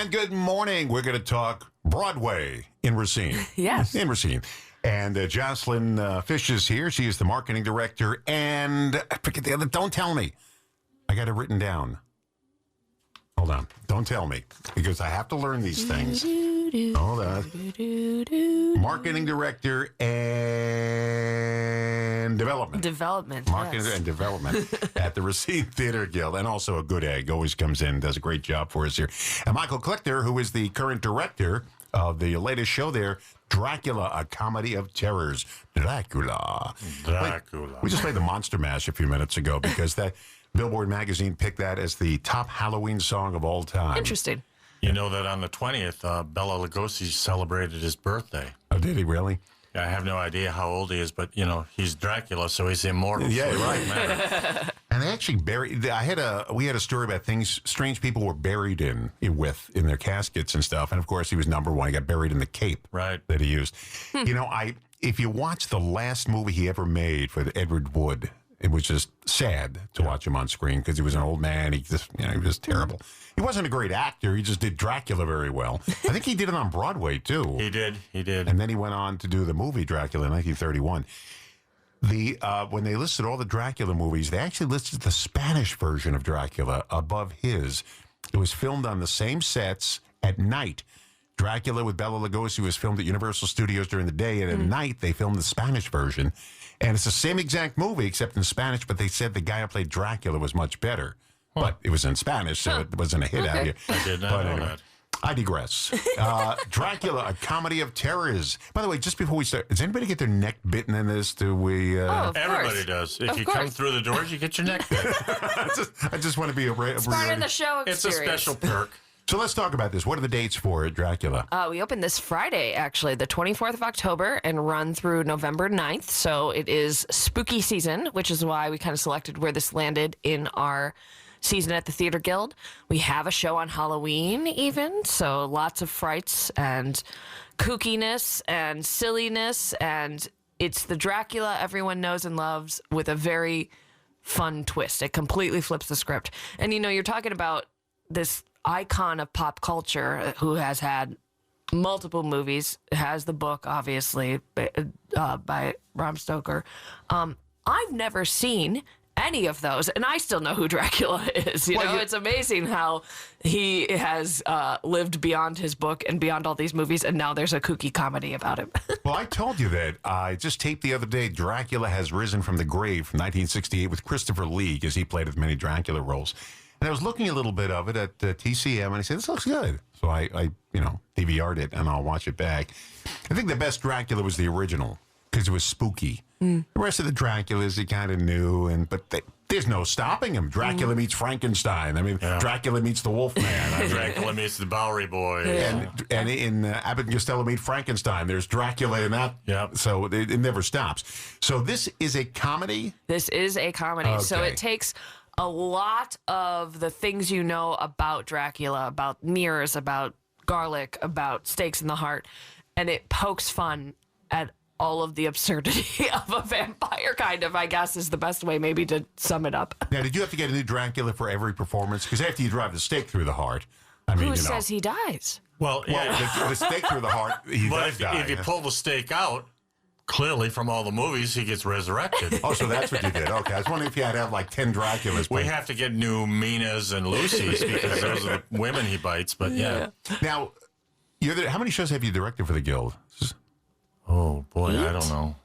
And good morning. We're going to talk Broadway in Racine. Yes. In Racine. And Jocelyn Fish is here. She is the marketing director. And I forget the other. Don't tell me. I got it written down. Hold on. Don't tell me. Because I have to learn these things. Hold on. Marketing director and development. Marketing and development at the Racine Theater Guild. And also a good egg. Always comes in, does a great job for us here. And Michael Klechter, who is the current director of the latest show there, Dracula, A Comedy of Terrors. Dracula. Wait, we just played the Monster Mash a few minutes ago because that Billboard magazine picked that as the top Halloween song of all time. Interesting. You know that on the 20th, Bela Lugosi celebrated his birthday. Oh, did he really? I have no idea how old he is, but, you know, he's Dracula, so he's immortal. Yeah, so right. And they actually buried. We had a story about things strange people were buried in their caskets and stuff. And of course, he was number one. He got buried in the cape that he used. You know, if you watch the last movie he ever made for Edward Wood, it was just sad to watch him on screen because he was an old man. He just, he was terrible. He wasn't a great actor. He just did Dracula very well. I think he did it on Broadway too. He did. And then he went on to do the movie Dracula in 1931. When they listed all the Dracula movies, they actually listed the Spanish version of Dracula above his. It was filmed on the same sets at night. Dracula with Bela Lugosi was filmed at Universal Studios during the day, and at night they filmed the Spanish version. And it's the same exact movie, except in Spanish, but they said the guy who played Dracula was much better. But it was in Spanish, so it wasn't a hit out here. I did not know that. I digress. Dracula, A Comedy of Terrors. By the way, just before we start, does anybody get their neck bitten in this? Do we? Everybody does. If you come through the doors, you get your neck bit. I just want to be a It's part of the show experience. It's a special perk. So let's talk about this. What are the dates for Dracula? We open this Friday, actually, the 24th of October, and run through November 9th. So it is spooky season, which is why we kind of selected where this landed in our season at the Theater Guild. We have a show on Halloween even, so lots of frights and kookiness and silliness, and it's the Dracula everyone knows and loves with a very fun twist. It completely flips the script. And, you're talking about this icon of pop culture who has had multiple movies, has the book, obviously, by Bram Stoker. I've never seen any of those, and I still know who Dracula is. It's amazing how he has lived beyond his book and beyond all these movies, and now there's a kooky comedy about him. Well, I told you that. I just taped the other day, Dracula Has Risen from the Grave from 1968 with Christopher Lee, because he played with many Dracula roles. And I was looking a little bit of it at TCM, and I said, this looks good. So I DVR'd it, and I'll watch it back. I think the best Dracula was the original, because it was spooky. The rest of the Draculas, you kind of knew, but there's no stopping him. Dracula meets Frankenstein. I mean, Dracula meets the Wolfman. Dracula meets the Bowery Boy. And in Abbott and Costello meet Frankenstein. There's Dracula in that. Yep. So it never stops. So this is a comedy? This is a comedy. Okay. So it takes a lot of the things you know about Dracula, about mirrors, about garlic, about stakes in the heart, and it pokes fun at all of the absurdity of a vampire, kind of, I guess, is the best way maybe to sum it up. Now, did you have to get a new Dracula for every performance? Because after you drive the stake through the heart, Who says he dies? Well, the stake through the heart, he does die. If you pull the stake out, clearly from all the movies, he gets resurrected. Oh, so that's what you did. Okay, I was wondering if you had to have like 10 Draculas. We have to get new Minas and Lucys because those are the women he bites, but yeah. Now, how many shows have you directed for the Guild? Oh, boy, 8? I don't know.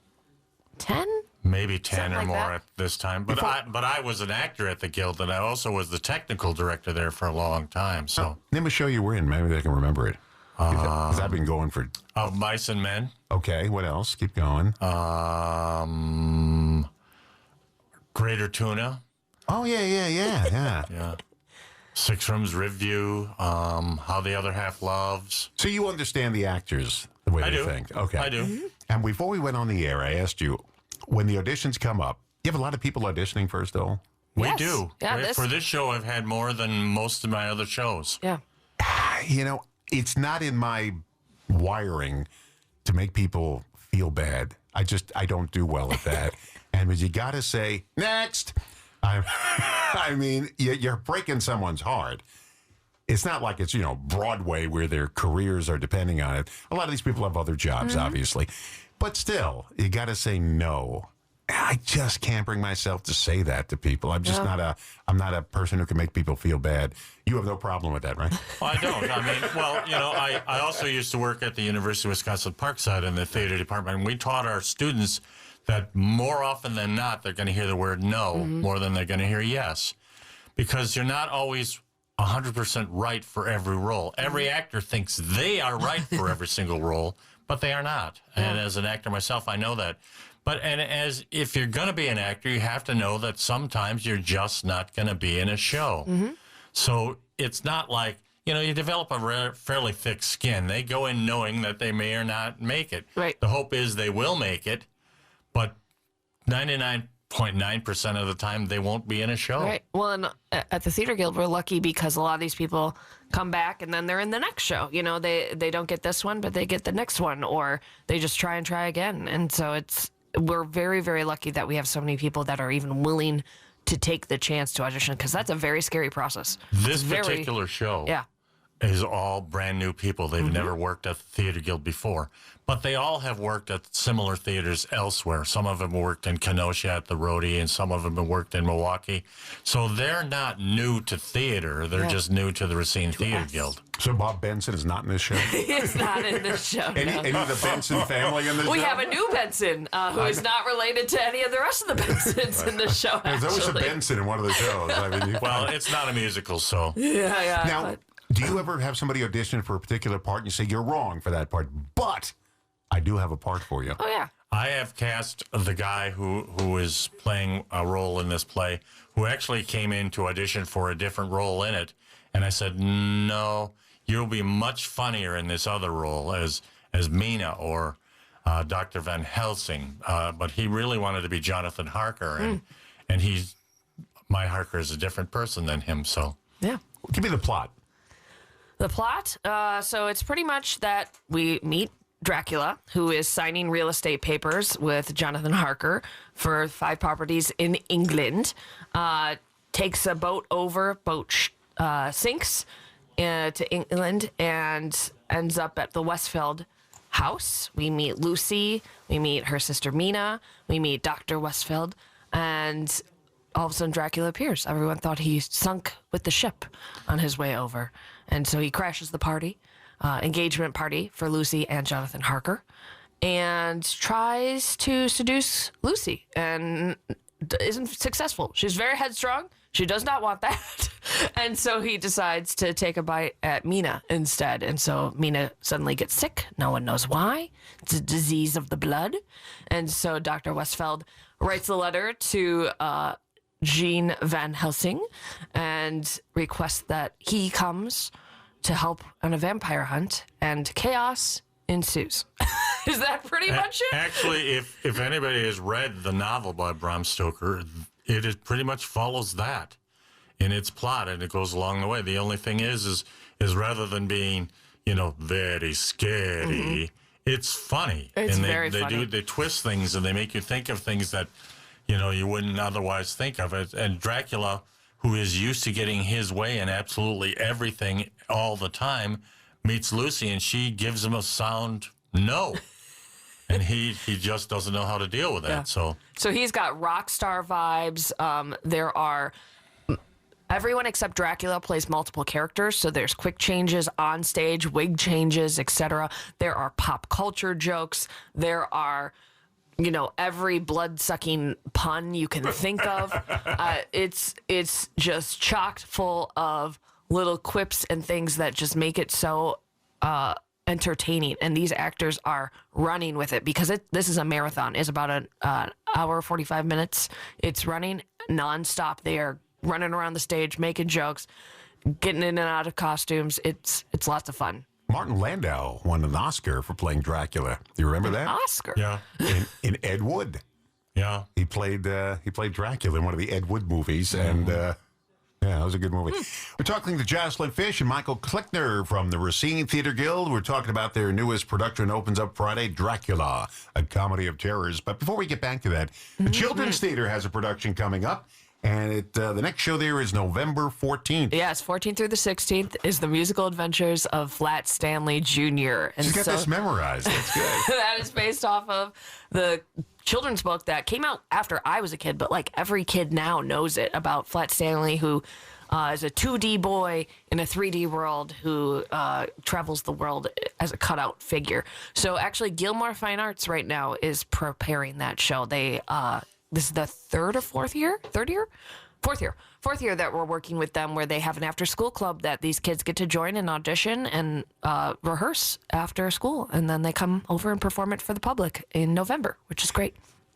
10? Maybe 10 Something or like more that. at this time. But I was an actor at the Guild, and I also was the technical director there for a long time. So Name a show you were in. Maybe I can remember it. Because I've been going for... Of Mice and Men. Okay, what else? Keep going. Greater Tuna. Oh, yeah. Yeah. Six Rooms Review. How the Other Half Loves. So you understand the actors, the way I they do. think. Okay. I do. And before we went on the air, I asked you, when the auditions come up, you have a lot of people auditioning first, though? We Yes. do. Yeah, For this show, I've had more than most of my other shows. Yeah. It's not in my wiring to make people feel bad. I don't do well at that. And you got to say, next. I mean, you're breaking someone's heart. It's not like it's, Broadway where their careers are depending on it. A lot of these people have other jobs, obviously. But still, you got to say no. I just can't bring myself to say that to people. I'm just I'm not a person who can make people feel bad. You have no problem with that, right? Well, I don't. I mean, I also used to work at the University of Wisconsin Parkside in the theater department, and we taught our students that more often than not, they're going to hear the word no more than they're going to hear yes. Because you're not always 100% right for every role. Every actor thinks they are right for every single role, but they are not. And as an actor myself, I know that. As if you're going to be an actor, you have to know that sometimes you're just not going to be in a show. So it's not like, you develop a fairly thick skin. They go in knowing that they may or not make it. Right. The hope is they will make it, but 99.9% of the time they won't be in a show. Right. Well, and at the Theater Guild, we're lucky because a lot of these people come back and then they're in the next show. They don't get this one, but they get the next one, or they just try again. And so we're very, very lucky that we have so many people that are even willing to take the chance to audition, because that's a very scary process. This particular show is all brand new people. They've never worked at the Theater Guild before, but they all have worked at similar theaters elsewhere. Some of them worked in Kenosha at the Rhodey, and some of them have worked in Milwaukee. So they're not new to theater. They're just new to the Racine Theater Guild. So Bob Benson is not in this show? He's not in this show. Any of the Benson family in this show? We have a new Benson who is not related to any of the rest of the Bensons in this show, There's always a actually. Benson in one of the shows. I mean, Well, it's not a musical, so. Yeah. Now, do you ever have somebody audition for a particular part and you say, you're wrong for that part, but I do have a part for you? Oh, yeah. I have cast the guy who is playing a role in this play, who actually came in to audition for a different role in it. And I said, no, you'll be much funnier in this other role as Mina or Dr. Van Helsing. But he really wanted to be Jonathan Harker. And my Harker is a different person than him, so. Yeah. Give me the plot. The plot, so it's pretty much that we meet Dracula, who is signing real estate papers with Jonathan Harker for 5 properties in England, takes a boat over, sinks to England, and ends up at the Westfield house. We meet Lucy, we meet her sister Mina, we meet Dr. Westfield, and all of a sudden Dracula appears. Everyone thought he sunk with the ship on his way over. And so he crashes the party, engagement party for Lucy and Jonathan Harker, and tries to seduce Lucy and isn't successful. She's very headstrong. She does not want that. And so he decides to take a bite at Mina instead. And so Mina suddenly gets sick. No one knows why. It's a disease of the blood. And so Dr. Westfield writes a letter to Jean Van Helsing and requests that he comes to help on a vampire hunt, and chaos ensues. Is that pretty much it? Actually, if anybody has read the novel by Bram Stoker, it pretty much follows that in its plot, and it goes along the way. The only thing is rather than being, very scary, it's funny. It's very funny. They twist things and they make you think of things that you wouldn't otherwise think of it. And Dracula, who is used to getting his way in absolutely everything all the time, meets Lucy, and she gives him a sound no. And he just doesn't know how to deal with that. Yeah. So he's got rock star vibes. There are... Everyone except Dracula plays multiple characters, so there's quick changes on stage, wig changes, etc. There are pop culture jokes. There are... every blood-sucking pun you can think of. It's just chocked full of little quips and things that just make it so entertaining. And these actors are running with it because this is a marathon. It's about an hour, 45 minutes. It's running nonstop. They are running around the stage, making jokes, getting in and out of costumes. It's lots of fun. Martin Landau won an Oscar for playing Dracula. Do you remember that? Oscar? Yeah. In Ed Wood. Yeah. He played Dracula in one of the Ed Wood movies, and that was a good movie. We're talking to Jocelyn Fish and Michael Klickner from the Racine Theater Guild. We're talking about their newest production, opens up Friday, Dracula, a comedy of terrors. But before we get back to that, the Children's Theater has a production coming up, And the next show there is November 14th. Yes, 14th through the 16th is the musical adventures of Flat Stanley Jr. And She's got this memorized. That's good. that is based off of the children's book that came out after I was a kid, but like every kid now knows it, about Flat Stanley, who is a 2D boy in a 3D world who travels the world as a cutout figure. So actually, Gilmore Fine Arts right now is preparing that show. They this is the fourth year that we're working with them, where they have an after-school club that these kids get to join and audition and rehearse after school, and then they come over and perform it for the public in November, which is great.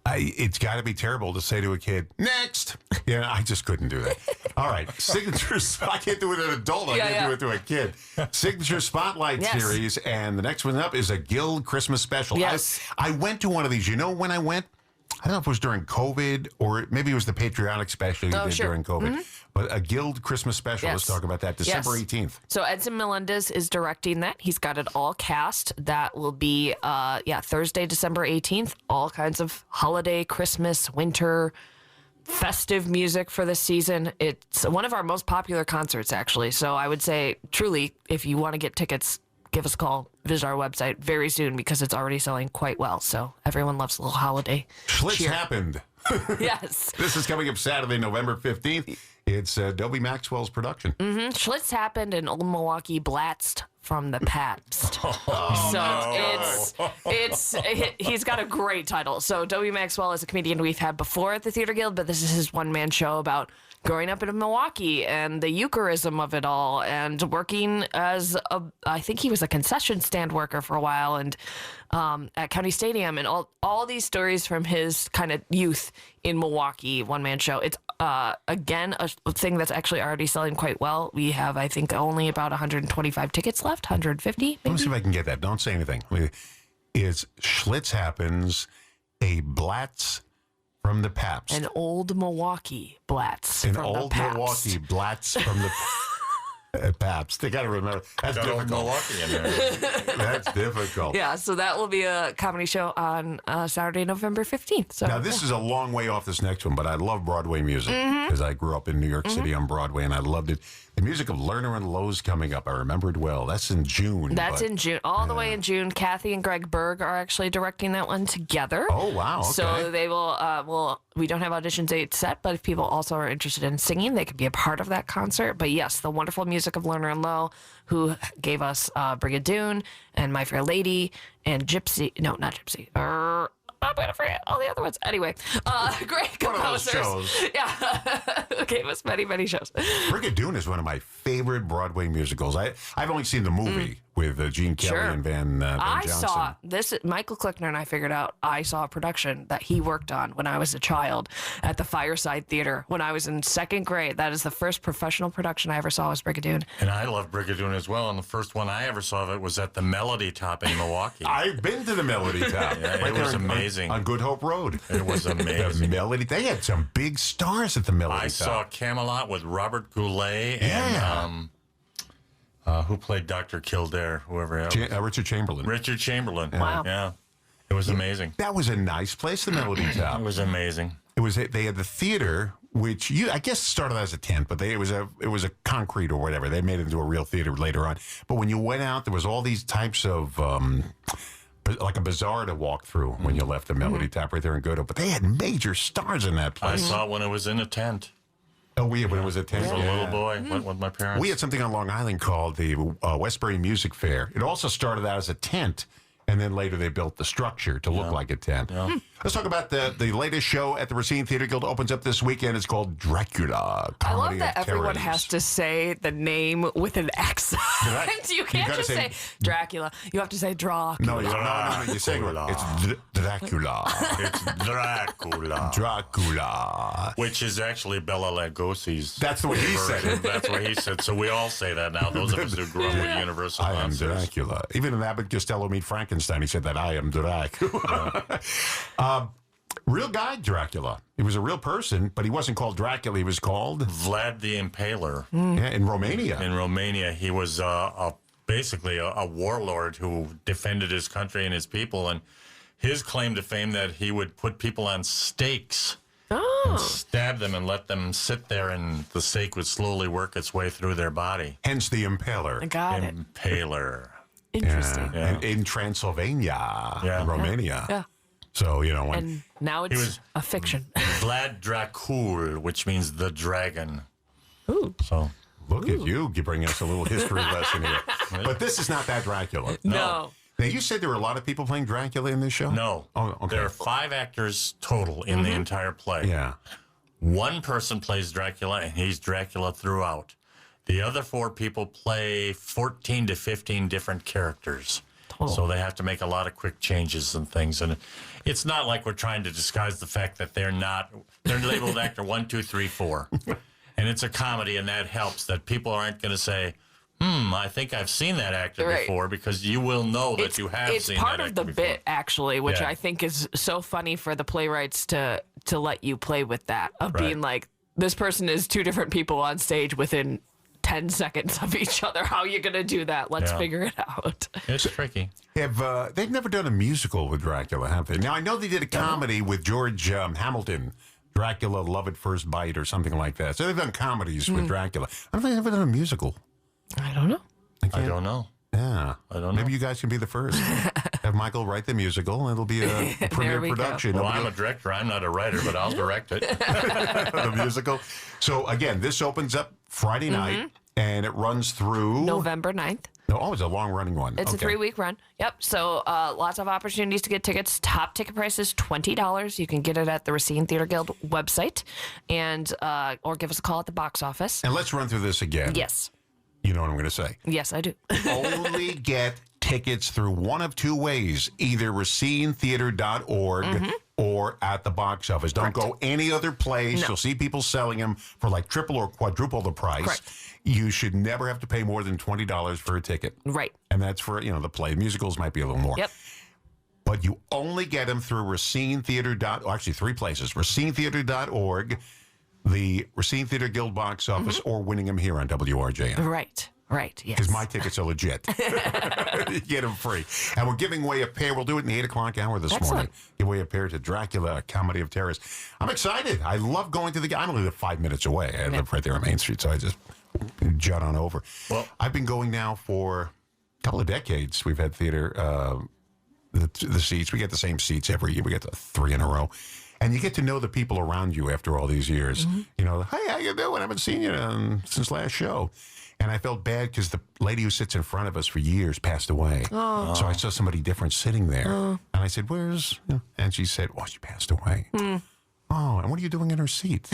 It's got to be terrible to say to a kid, next. Yeah, I just couldn't do that. All right. Signatures. I can't do it to an adult. I can't do it to a kid. Signature Spotlight Series. And the next one up is a Guild Christmas Special. Yes. I went to one of these. You know when I went? I don't know if it was during COVID or maybe it was the patriotic special you did during COVID. But a Guild Christmas Special. Let's talk about that. December 18th. So Edson Melendez is directing that. He's got it all cast. That will be, Thursday, December 18th. All kinds of holiday, Christmas, winter, festive music for this season. It's one of our most popular concerts, actually. So I would say, truly, if you want to get tickets, give us a call. Visit our website very soon because it's already selling quite well. So everyone loves a little holiday Schlitz cheer. happened. Yes. This is coming up Saturday, November 15th. It's Dobie Maxwell's production. Schlitz happened and Old Milwaukee Blatzed from the Pabst. He's got a great title. So Dobie Maxwell is a comedian we've had before at the Theater Guild, but this is his one-man show about growing up in Milwaukee and the Eucharism of it all, and working as I think he was a concession stand worker for a while, and at County Stadium, and all these stories from his kind of youth in Milwaukee. One-man show. It's again a thing that's actually already selling quite well. We have, I think, only about 125 tickets left, 150 maybe. Let me see if I can get that. Don't say anything. It's Schlitz happens, a Blatz from the Pabst. An Old Milwaukee Blatz An from old the Pabst. Milwaukee Blatz from the Pabst. They got to remember. That's Got difficult. Milwaukee in there. That's difficult. Yeah, so that will be a comedy show on Saturday, November 15th. So Now, this is a long way off this next one, but I love Broadway music because I grew up in New York City on Broadway, and I loved it. The music of Lerner and Lowe's coming up. I remember it well. That's in June. That's in June, all the way in June. Kathy and Greg Berg are actually directing that one together. Oh, wow. Okay. So they will, we don't have audition dates set, but if people also are interested in singing, they could be a part of that concert. But yes, the wonderful music of Lerner and Lowe, who gave us Brigadoon and My Fair Lady and Gypsy. No, not Gypsy. I'm going to forget all the other ones. Anyway, great One of those composers. shows. Yeah. Gave us many, many shows. Brigadoon is one of my favorite Broadway musicals. I've only seen the movie with Gene Kelly and Van I Johnson. saw this. Michael Klickner and I figured out. I saw a production that he worked on when I was a child at the Fireside Theater when I was in second grade. That is the first professional production I ever saw was Brigadoon. And I love Brigadoon as well. And the first one I ever saw of it was at the Melody Top in Milwaukee. I've been to the Melody Top. Yeah, it was amazing. On Good Hope Road. It was The amazing. Melody. They had some big stars at the Melody I Top. saw Camelot with Robert Goulet and who played Dr. Kildare, whoever else. Richard Chamberlain. Richard Chamberlain. Wow. Yeah. It was amazing. That was a nice place, the Melody Top. It was amazing. They had the theater, which I guess started as a tent, but it was a concrete or whatever. They made it into a real theater later on. But when you went out, there was all these types of like a bazaar to walk through when you left the Melody Top right there in Good Hope. But they had major stars in that I place. saw it when it was in a tent. Oh, when it was a tent. As a little boy, went with my parents. We had something on Long Island called the Westbury Music Fair. It also started out as a tent, and then later they built the structure to look like a tent. Let's talk about the latest show at the Racine Theater Guild. Opens up this weekend. It's called Dracula. I love Comedy that of everyone Terrors. has to say the name with an accent. You can't gotta just say Dracula. You have to say Dracula. No. You say Dracula. it's Dracula. It's Dracula. Dracula. Which is actually Bela Lugosi's. That's the way he said it. That's what he said. So we all say that now. Those of us who grew up with Universal I am Monsters. Dracula. Even in Abbott Costello Meet Frankenstein, he said that I am Dracula. Real guy Dracula. He was a real person, but he wasn't called Dracula. He was called Vlad the Impaler. in Romania. In Romania, he was basically a warlord who defended his country and his people. And his claim to fame that he would put people on stakes Oh. stab them and let them sit there, and the stake would slowly work its way through their body. Hence the impaler. I got it. Impaler. Interesting. Yeah. In Transylvania, Romania. Yeah. So, when And now it's was- a fiction. Vlad Dracul, which means the dragon. Ooh. So look at you bringing us a little history lesson here. But this is not that Dracula. No. Now, you said there were a lot of people playing Dracula in this show? no, Oh, okay. there are 5 actors total in the entire play. Yeah. One person plays Dracula, and he's Dracula throughout. The other 4 people play 14 to 15 different characters. So they have to make a lot of quick changes and things. And it's not like we're trying to disguise the fact that they're labeled actor 1, 2, 3, 4. And it's a comedy, and that helps, that people aren't going to say, I think I've seen that actor Right. before, because you will know that you have seen that actor before. It's part of the bit, actually, which Yeah. I think is so funny for the playwrights to let you play with that, of Right. being like, this person is 2 different people on stage within 10 seconds of each other. How are you going to do that? Let's Yeah. figure it out. It's tricky. They've never done a musical with Dracula, have they? Now, I know they did a comedy with George Hamilton, Dracula, Love at First Bite, or something like that. So they've done comedies with Dracula. I don't think they've ever done a musical. I don't know. I don't know. Yeah. I don't know. Maybe you guys can be the first. Have Michael write the musical, and it'll be a premiere we go. production. Well, It'll I'm be a director. I'm not a writer, but I'll direct it. the musical. So, again, this opens up Friday night, and it runs through... November 9th. No, oh, it's a long-running one. It's a Okay. 3-week run. Yep. So lots of opportunities to get tickets. Top ticket price is $20. You can get it at the Racine Theater Guild website, and or give us a call at the box office. And let's run through this again. Yes. You know what I'm going to say. Yes, I do. Only get tickets through one of 2 ways, either racinetheater.org or at the box office. Don't go any other place. No. You'll see people selling them for like triple or quadruple the price. Correct. You should never have to pay more than $20 for a ticket. Right. And that's for, the play. Musicals might be a little more. Yep. But you only get them through Racine Theater. Actually, 3 places. RacineTheater.org, the Racine Theater Guild box office, or winning them here on WRJM. Right. Right. Yes. Because my tickets are legit. You get them free. And we're giving away a pair. We'll do it in the 8 o'clock hour this Excellent. morning. Give away a pair to Dracula, a Comedy of Terrors. I'm excited. I love going to the... I only live 5 minutes away. I live right there on Main Street, so I just jut on over. Well- I've been going now for a couple of decades. We've had theater, the seats. We get the same seats every year. We get the 3 in a row. And you get to know the people around you after all these years. Hey, how you doing? I haven't seen you since last show. And I felt bad because the lady who sits in front of us for years passed away. Oh. So I saw somebody different sitting there. And I said, where's... And she said, well, she passed away. Oh, and what are you doing in her seat?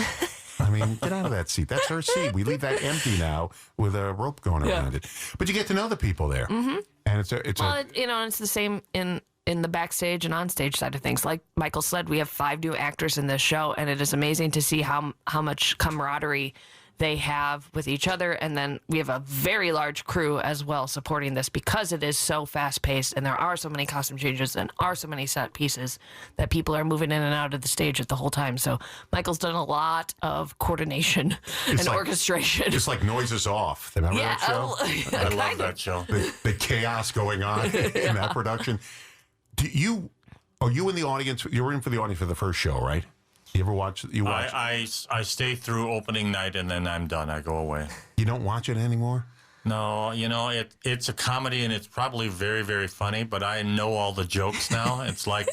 I mean, get out of that seat. That's her seat. We leave that empty now with a rope going around it. But you get to know the people there. And it's it's the same in the backstage and onstage side of things. Like Michael said, we have 5 new actors in this show, and it is amazing to see how much camaraderie they have with each other. And then we have a very large crew as well supporting this, because it is so fast paced and there are so many costume changes and are so many set pieces that people are moving in and out of the stage at the whole time. So Michael's done a lot of coordination and orchestration. Just like Noises Off. Remember that show? I love that show. The chaos going on in that production. Are you in the audience? You were in for the audience for the first show, right? You ever watch? You watch? I stay through opening night, and then I'm done. I go away. You don't watch it anymore? No, it's a comedy, and it's probably very, very funny, but I know all the jokes now. It's like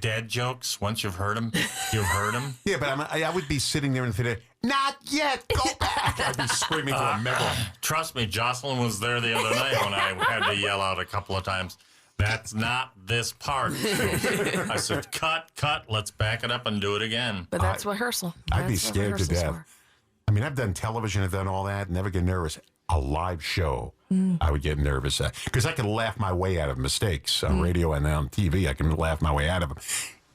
dad jokes. Once you've heard them, you've heard them. Yeah, but I would be sitting there in the theater, not yet, go back. I'd be screaming for a medal. Trust me, Jocelyn was there the other night when I had to yell out a couple of times, "That's not this part." I said, cut, let's back it up and do it again. But that's rehearsal. I'd be That's what scared to rehearsal's death. for. I mean, I've done television, I've done all that, never get nervous. A live show, I would get nervous at. Because I can laugh my way out of mistakes on radio and on TV. I can laugh my way out of them.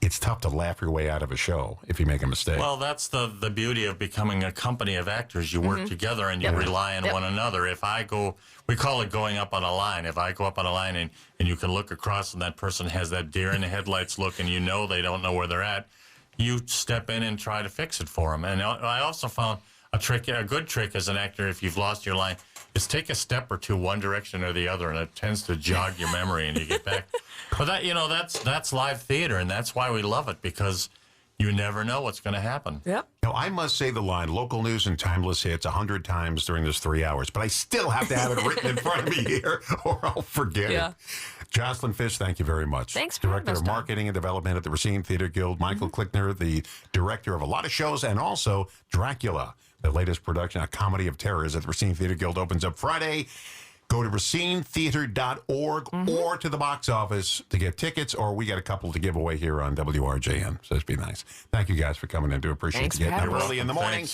It's tough to laugh your way out of a show if you make a mistake. Well, that's the beauty of becoming a company of actors. You work together and you rely on one another. If I go, we call it going up on a line. If I go up on a line and you can look across and that person has that deer in the headlights look and they don't know where they're at, you step in and try to fix it for them. And I also found a good trick as an actor, if you've lost your line, is take a step or two one direction or the other, and it tends to jog your memory and you get back. But that's live theater, and that's why we love it, because you never know what's going to happen. Yep. Now, I must say the line, local news and timeless hits 100 times during this 3 hours, but I still have to have it written in front of me here or I'll forget it. Jocelyn Fish, thank you very much. Thanks for having Director us, of Tom. Marketing and Development at the Racine Theater Guild. Michael Klickner, the director of a lot of shows, and also Dracula, the latest production, a comedy of terrors at the Racine Theater Guild, opens up Friday. Go to racinetheater.org or to the box office to get tickets, or we got a couple to give away here on WRJN. So it'd be nice. Thank you guys for coming in. Do appreciate Thanks it. for Getting having up us. early in the morning. Thanks.